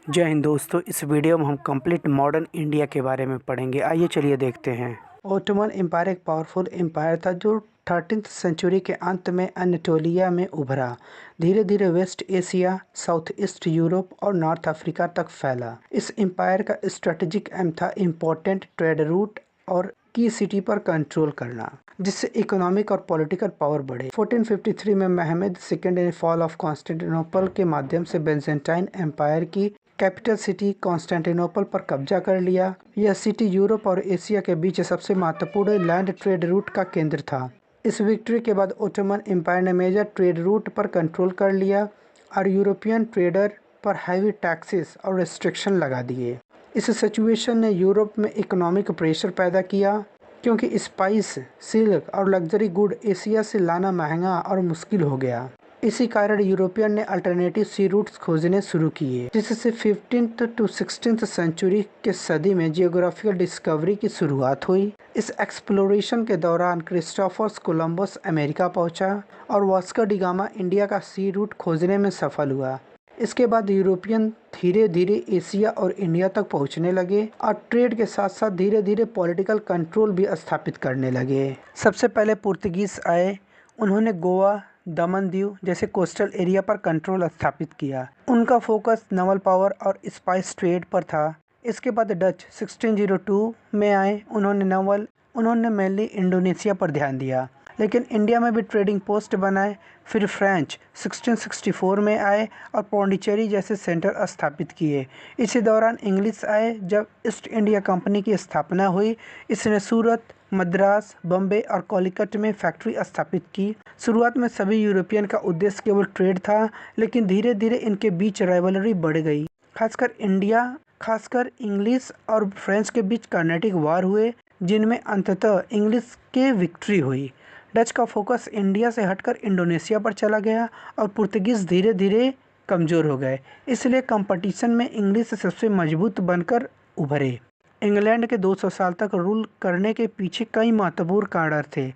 जय हिंद दोस्तों। इस वीडियो में हम कंप्लीट मॉडर्न इंडिया के बारे में पढ़ेंगे। आइए चलिए देखते हैं। ओटोमन एम्पायर एक पावरफुल एम्पायर था जो 13th सेंचुरी के अंत में अनाटोलिया में उभरा। धीरे धीरे west Asia, south east Europe और नॉर्थ अफ्रीका तक फैला। इस एम्पायर का स्ट्रेटेजिक एम था इम्पोर्टेंट ट्रेड रूट और की सिटी पर कंट्रोल करना, जिससे इकोनॉमिक और पॉलिटिकल पावर बढ़े। 1453 में महमद सेकेंड ने फॉल ऑफ कॉन्स्टेंटिनोपल के माध्यम से बेंजेंटाइन एम्पायर की कैपिटल सिटी कॉन्स्टेंटिनोपल पर कब्जा कर लिया। यह सिटी यूरोप और एशिया के बीच सबसे महत्वपूर्ण लैंड ट्रेड रूट का केंद्र था। इस विक्ट्री के बाद ओटोमन एम्पायर ने मेजर ट्रेड रूट पर कंट्रोल कर लिया और यूरोपियन ट्रेडर पर हैवी टैक्सेस और रेस्ट्रिक्शन लगा दिए। इस सिचुएशन ने यूरोप में इकोनॉमिक प्रेशर पैदा किया, क्योंकि स्पाइस, सिल्क और लग्जरी गुड एशिया से लाना महंगा और मुश्किल हो गया। इसी कारण यूरोपियन ने अल्टरनेटिव सी रूट्स खोजने शुरू किए, जिससे 15th to 16th सेंचुरी के सदी में जियोग्राफिकल डिस्कवरी की शुरुआत हुई। इस एक्सप्लोरेशन के दौरान क्रिस्टोफर कोलंबस अमेरिका पहुंचा और वास्को डी गामा इंडिया का सी रूट खोजने में सफल हुआ। इसके बाद यूरोपियन धीरे धीरे एशिया और इंडिया तक पहुंचने लगे और ट्रेड के साथ साथ धीरे धीरे पॉलिटिकल कंट्रोल भी स्थापित करने लगे। सबसे पहले पुर्तगीज आए। उन्होंने गोवा, दमन दीव जैसे कोस्टल एरिया पर कंट्रोल स्थापित किया। उनका फोकस नवल पावर और स्पाइस ट्रेड पर था। इसके बाद डच 1602 में आए। उन्होंने मेनली इंडोनेशिया पर ध्यान दिया, लेकिन इंडिया में भी ट्रेडिंग पोस्ट बनाए। फिर फ्रेंच 1664 में आए और पौंडीचेरी जैसे सेंटर स्थापित किए। इसी दौरान इंग्लिश आए जब ईस्ट इंडिया कंपनी की स्थापना हुई। इसने सूरत, मद्रास, बम्बे और कॉलिकट में फैक्ट्री स्थापित की। शुरुआत में सभी यूरोपियन का उद्देश्य केवल ट्रेड था, लेकिन धीरे धीरे इनके बीच राइवलरी बढ़ गई। खासकर इंग्लिश और फ्रेंच के बीच कर्नेटिक वार हुए, जिनमें अंततः इंग्लिश के विक्ट्री हुई। डच का फोकस इंडिया से हटकर इंडोनेशिया पर चला गया और पुर्तगीज धीरे धीरे कमज़ोर हो गए। इसलिए कंपटीशन में इंग्लिश सबसे मजबूत बनकर उभरे। इंग्लैंड के 200 साल तक रूल करने के पीछे कई महत्वपूर्ण कारण थे।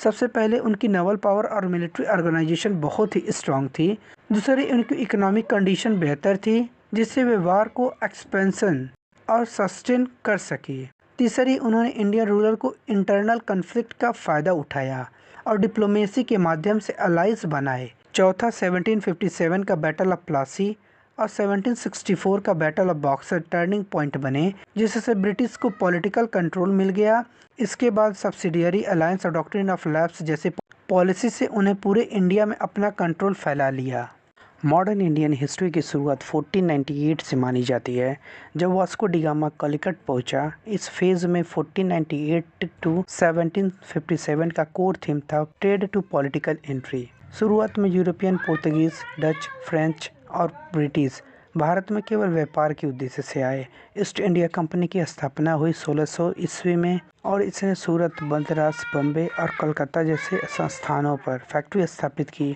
सबसे पहले उनकी नवल पावर और मिलिट्री ऑर्गेनाइजेशन बहुत ही स्ट्रांग थी। दूसरी, उनकी इकोनॉमिक कंडीशन बेहतर थी, जिससे वे वार को एक्सपेंशन और सस्टेन कर सके। तीसरी, उन्होंने इंडियन रूलर को इंटरनल कन्फ्लिक्ट का फ़ायदा उठाया और डिप्लोमेसी के माध्यम से अलाइज बनाए। चौथा, 1757 का बैटल ऑफ प्लासी और 1764 का battle of boxer turning point बने, जिससे ब्रिटिश को पॉलिटिकल कंट्रोल मिल गया। इसके बाद सब्सिडियरी अलायंस और डॉक्ट्रिन ऑफ लैप्स जैसे पॉलिसी से उन्हें पूरे इंडिया में अपना कंट्रोल फैला लिया। मॉडर्न इंडियन हिस्ट्री की शुरुआत 1498 से मानी जाती है, जब वास्को डी गामा कलिकट पहुंचा। इस फेज में 1498 टू 1757 का कोर थीम था ट्रेड टू पॉलिटिकल एंट्री। शुरुआत में यूरोपियन, पोर्तुगीज, डच, फ्रेंच और ब्रिटिश भारत में केवल व्यापार के उद्देश्य से आए। ईस्ट इंडिया कंपनी की स्थापना हुई 1600 ईस्वी में और इसने सूरत, मद्रास, बम्बे और कलकत्ता जैसे संस्थानों पर फैक्ट्री स्थापित की।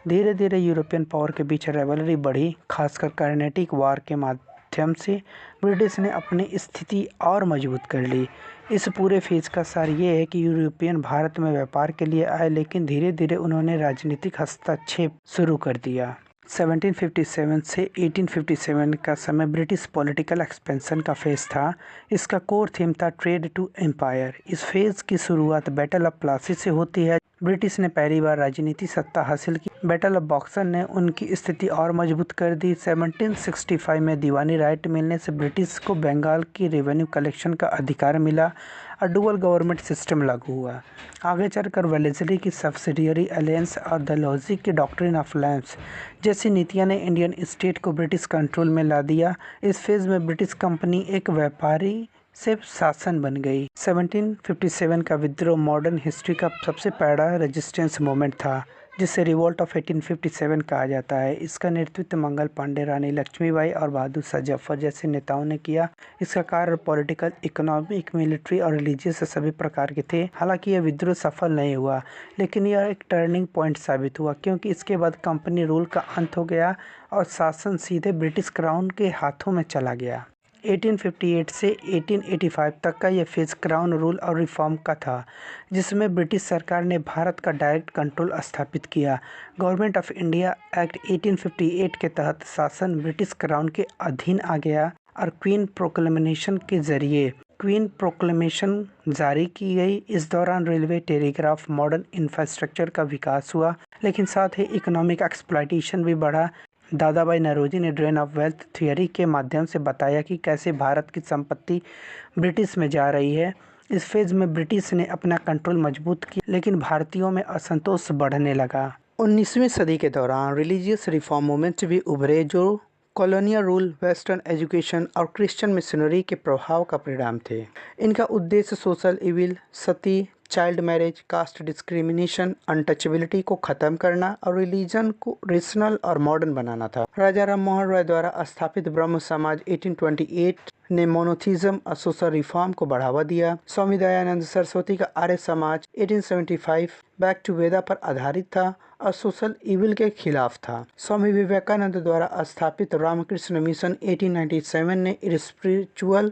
धीरे धीरे यूरोपियन पावर के बीच राइवलरी बढ़ी, खासकर कर्नेटिक वार के माध्यम से ब्रिटिश ने अपनी स्थिति और मजबूत कर ली। इस पूरे फेज का सार ये है कि यूरोपियन भारत में व्यापार के लिए आए, लेकिन धीरे धीरे उन्होंने राजनीतिक हस्तक्षेप शुरू कर दिया। 1757 से 1857 का समय ब्रिटिश पॉलिटिकल एक्सपेंशन का फेज था। इसका कोर थीम था ट्रेड टू एम्पायर। इस फेज की शुरुआत बैटल ऑफ प्लासी से होती है। ब्रिटिश ने पहली बार राजनीति सत्ता हासिल की। बैटल ऑफ बॉक्सर ने उनकी स्थिति और मजबूत कर दी। 1765 में दीवानी राइट मिलने से ब्रिटिश को बंगाल की रेवेन्यू कलेक्शन का अधिकार मिला और डुअल गवर्नमेंट सिस्टम लागू हुआ। आगे चलकर वेलेस्ली की सब्सिडियरी अलायंस और डलहौजी की डॉक्ट्रिन ऑफ लैप्स जैसी नीतियां ने इंडियन स्टेट को ब्रिटिश कंट्रोल में ला दिया। इस फेज में ब्रिटिश कंपनी एक व्यापारी से शासन बन गई। 1757 का विद्रोह मॉडर्न हिस्ट्री का सबसे बड़ा रेजिस्टेंस मूवमेंट था, जिसे रिवोल्ट ऑफ 1857 कहा जाता है। इसका नेतृत्व मंगल पांडे, रानी लक्ष्मीबाई और बहादुर शाह जफर जैसे नेताओं ने किया। इसका कारण पॉलिटिकल, इकोनॉमिक, मिलिट्री और रिलीजियस सभी प्रकार के थे। हालांकि यह विद्रोह सफल नहीं हुआ, लेकिन यह एक टर्निंग पॉइंट साबित हुआ, क्योंकि इसके बाद कंपनी रूल का अंत हो गया और शासन सीधे ब्रिटिश क्राउन के हाथों में चला गया। 1858 से 1885 तक का यह फेज क्राउन रूल और रिफॉर्म का था, जिसमें ब्रिटिश सरकार ने भारत का डायरेक्ट कंट्रोल स्थापित किया। गवर्नमेंट ऑफ इंडिया एक्ट 1858 के तहत शासन ब्रिटिश क्राउन के अधीन आ गया और क्वीन प्रोक्लेमेशन के जरिए क्वीन प्रोक्लेमेशन जारी की गई। इस दौरान रेलवे, टेलीग्राफ, मॉडर्न इंफ्रास्ट्रक्चर का विकास हुआ, लेकिन साथ ही इकोनॉमिक एक्सप्लॉयटेशन भी बढ़ा। दादाभाई नौरोजी ने ड्रेन ऑफ वेल्थ थियोरी के माध्यम से बताया कि कैसे भारत की संपत्ति ब्रिटिश में जा रही है। इस फेज में ब्रिटिश ने अपना कंट्रोल मजबूत किया, लेकिन भारतीयों में असंतोष बढ़ने लगा। 19वीं सदी के दौरान रिलीजियस रिफॉर्म मूवमेंट भी उभरे, जो कॉलोनियल रूल, वेस्टर्न एजुकेशन और क्रिश्चियन मिशनरी के प्रभाव का परिणाम थे। इनका उद्देश्य social evil, sati, child marriage, caste discrimination, untouchability को खत्म करना और रिलीजन को रेशनल और मॉडर्न बनाना था। राजा राम मोहन रॉय द्वारा स्थापित ब्रह्म समाज 1828 ने मोनोथिज्म और सोशल रिफॉर्म को बढ़ावा दिया। स्वामी दयानंद सरस्वती का आर्य समाज 1875 बैक टू वेदा पर आधारित था और सोशल इविल के खिलाफ था। स्वामी विवेकानंद द्वारा स्थापित रामकृष्ण मिशन 1897 ने स्पिरिचुअल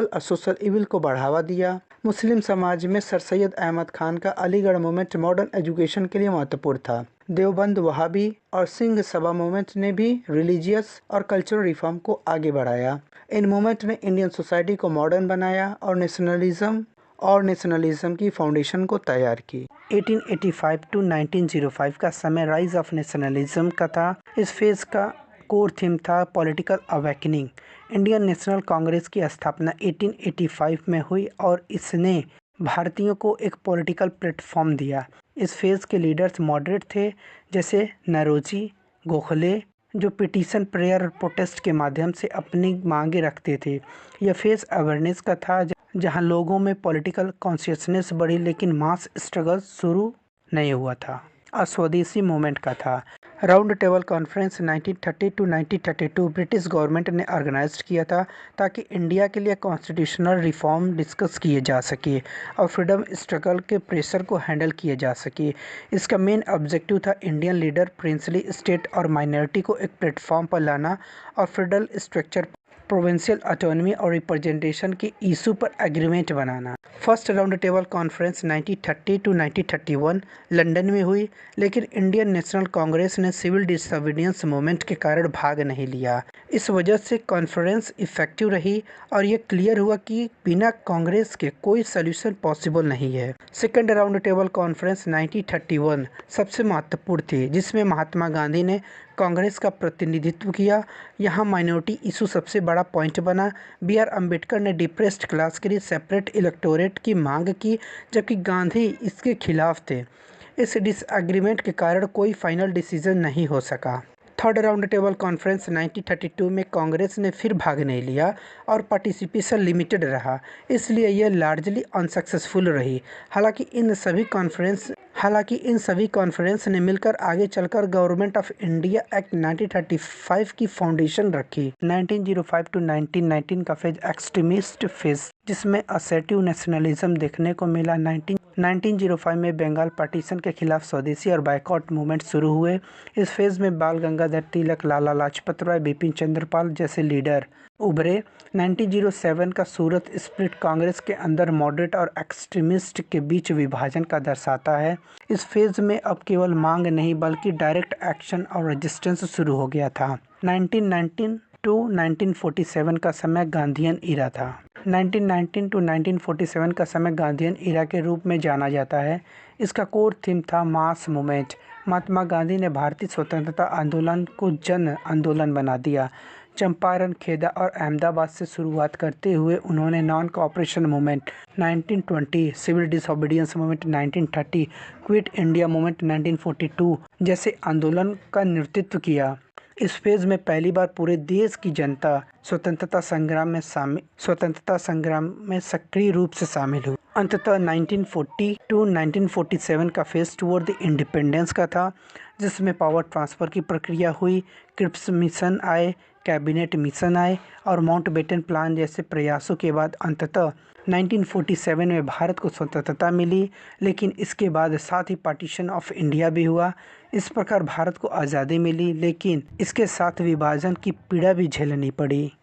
और सोशल इविल को बढ़ावा दिया। मुस्लिम समाज में सर सैयद अहमद खान का अलीगढ़ मूवमेंट मॉडर्न एजुकेशन के लिए महत्वपूर्ण था। देवबंद, वहाबी और सिंह सभा मूवमेंट ने भी रिलीजियस और कल्चरल रिफॉर्म को आगे बढ़ाया। इन मूवमेंट ने इंडियन सोसाइटी को मॉडर्न बनाया और नेशनलिज्म की फाउंडेशन को तैयार की। 1885 टू 1905 का समय राइज ऑफ नेशनलिज्म का था। इस फेज का कोर थीम था political awakening. Indian national Congress की स्थापना 1885 में हुई और इसने भारतीयों को एक पॉलिटिकल प्लेटफॉर्म दिया। इस फेज के लीडर्स मॉडरेट थे, जैसे नौरोजी, गोखले, जो पिटीशन, प्रेयर और प्रोटेस्ट के माध्यम से अपनी मांगे रखते थे। यह फेज अवेयरनेस का था, जहां लोगों में पॉलिटिकल कॉन्शियसनेस बढ़ी, लेकिन मास स्ट्रगल शुरू नहीं हुआ था। स्वदेशी मूवमेंट का था। Round table conference 1930 to 1932 British government ने ऑर्गेनाइज किया था, ताकि इंडिया के लिए कॉन्स्टिट्यूशनल रिफॉर्म डिस्कस किए जा सके और फ्रीडम स्ट्रगल के प्रेशर को हैंडल किया जा सके। इसका मेन ऑब्जेक्टिव था इंडियन लीडर, प्रिंसली स्टेट और माइनॉरिटी को एक प्लेटफॉर्म पर लाना और फेडरल स्ट्रक्चर, प्रोविंशियल ऑटोनॉमी और रिप्रेजेंटेशन के इशू पर एग्रीमेंट बनाना। First round table conference 1930 to 1931 London में हुई, लेकिन इंडियन नेशनल कांग्रेस ने सिविल डिसोबीडियंस मूवमेंट के कारण भाग नहीं लिया। इस वजह से कॉन्फ्रेंस इफेक्टिव रही और ये क्लियर हुआ कि बिना कांग्रेस के कोई सोल्यूशन पॉसिबल नहीं है। सेकेंड राउंड टेबल कॉन्फ्रेंस 1931 सबसे महत्वपूर्ण थी, जिसमें महात्मा गांधी ने कांग्रेस का प्रतिनिधित्व किया। यहाँ माइनॉरिटी इशू सबसे बड़ा पॉइंट बना। B.R. अम्बेडकर ने डिप्रेस्ड क्लास के लिए सेपरेट इलेक्टोरेट की मांग की, जबकि गांधी इसके खिलाफ थे। इस डिसएग्रीमेंट के कारण कोई फाइनल डिसीजन नहीं हो सका। थर्ड राउंड टेबल कॉन्फ्रेंस 1932 में कांग्रेस ने फिर भाग नहीं लिया और पार्टिसिपेशन लिमिटेड रहा, इसलिए यह लार्जली अनसक्सेसफुल रही। हालांकि इन सभी कॉन्फ्रेंस ने मिलकर आगे चलकर गवर्नमेंट ऑफ इंडिया एक्ट 1935 की फाउंडेशन रखी। 1905 टू 1919 का फेज एक्सट्रीमिस्ट फेज, जिसमें असर्टिव नेशनलिज्म देखने को मिला। 1905 में बंगाल पार्टीशन के खिलाफ स्वदेशी और बायकॉट मूवमेंट शुरू हुए। इस फेज में बाल गंगाधर तिलक, लाला लाजपत राय, बिपिन चंद्र पाल जैसे लीडर उभरे। 1907 का सूरत स्प्लिट कांग्रेस के अंदर मॉडरेट और एक्सट्रीमिस्ट के बीच विभाजन का दर्शाता है। इस फेज में अब केवल मांग नहीं बल्कि डायरेक्ट एक्शन और रेजिस्टेंस शुरू हो गया था। 1919 टू 1947 का समय गांधीयन इरा था। 1919 टू 1947 का समय गांधीयन इरा के रूप में जाना जाता है। इसका कोर थीम था मास मूवमेंट। महात्मा गांधी ने भारतीय स्वतंत्रता आंदोलन को जन आंदोलन बना दिया। चंपारण, खेदा और अहमदाबाद से शुरुआत करते हुए उन्होंने non cooperation movement 1920, civil disobedience movement 1930, quit India movement 1942 जैसे आंदोलन का नेतृत्व किया। इस फेज में पहली बार पूरे देश की जनता स्वतंत्रता संग्राम में सक्रिय रूप से शामिल हुई। अंततः 1940 टू 1947 का फेज टुवर्ड द इंडिपेंडेंस का था, जिसमें पावर ट्रांसफ़र की प्रक्रिया हुई, क्रिप्स मिशन आए, कैबिनेट मिशन आए और माउंटबेटन प्लान जैसे प्रयासों के बाद अंततः 1947 में भारत को स्वतंत्रता मिली। लेकिन इसके बाद साथ ही पार्टीशन ऑफ इंडिया भी हुआ। इस प्रकार भारत को आज़ादी मिली, लेकिन इसके साथ विभाजन की पीड़ा भी झेलनी पड़ी।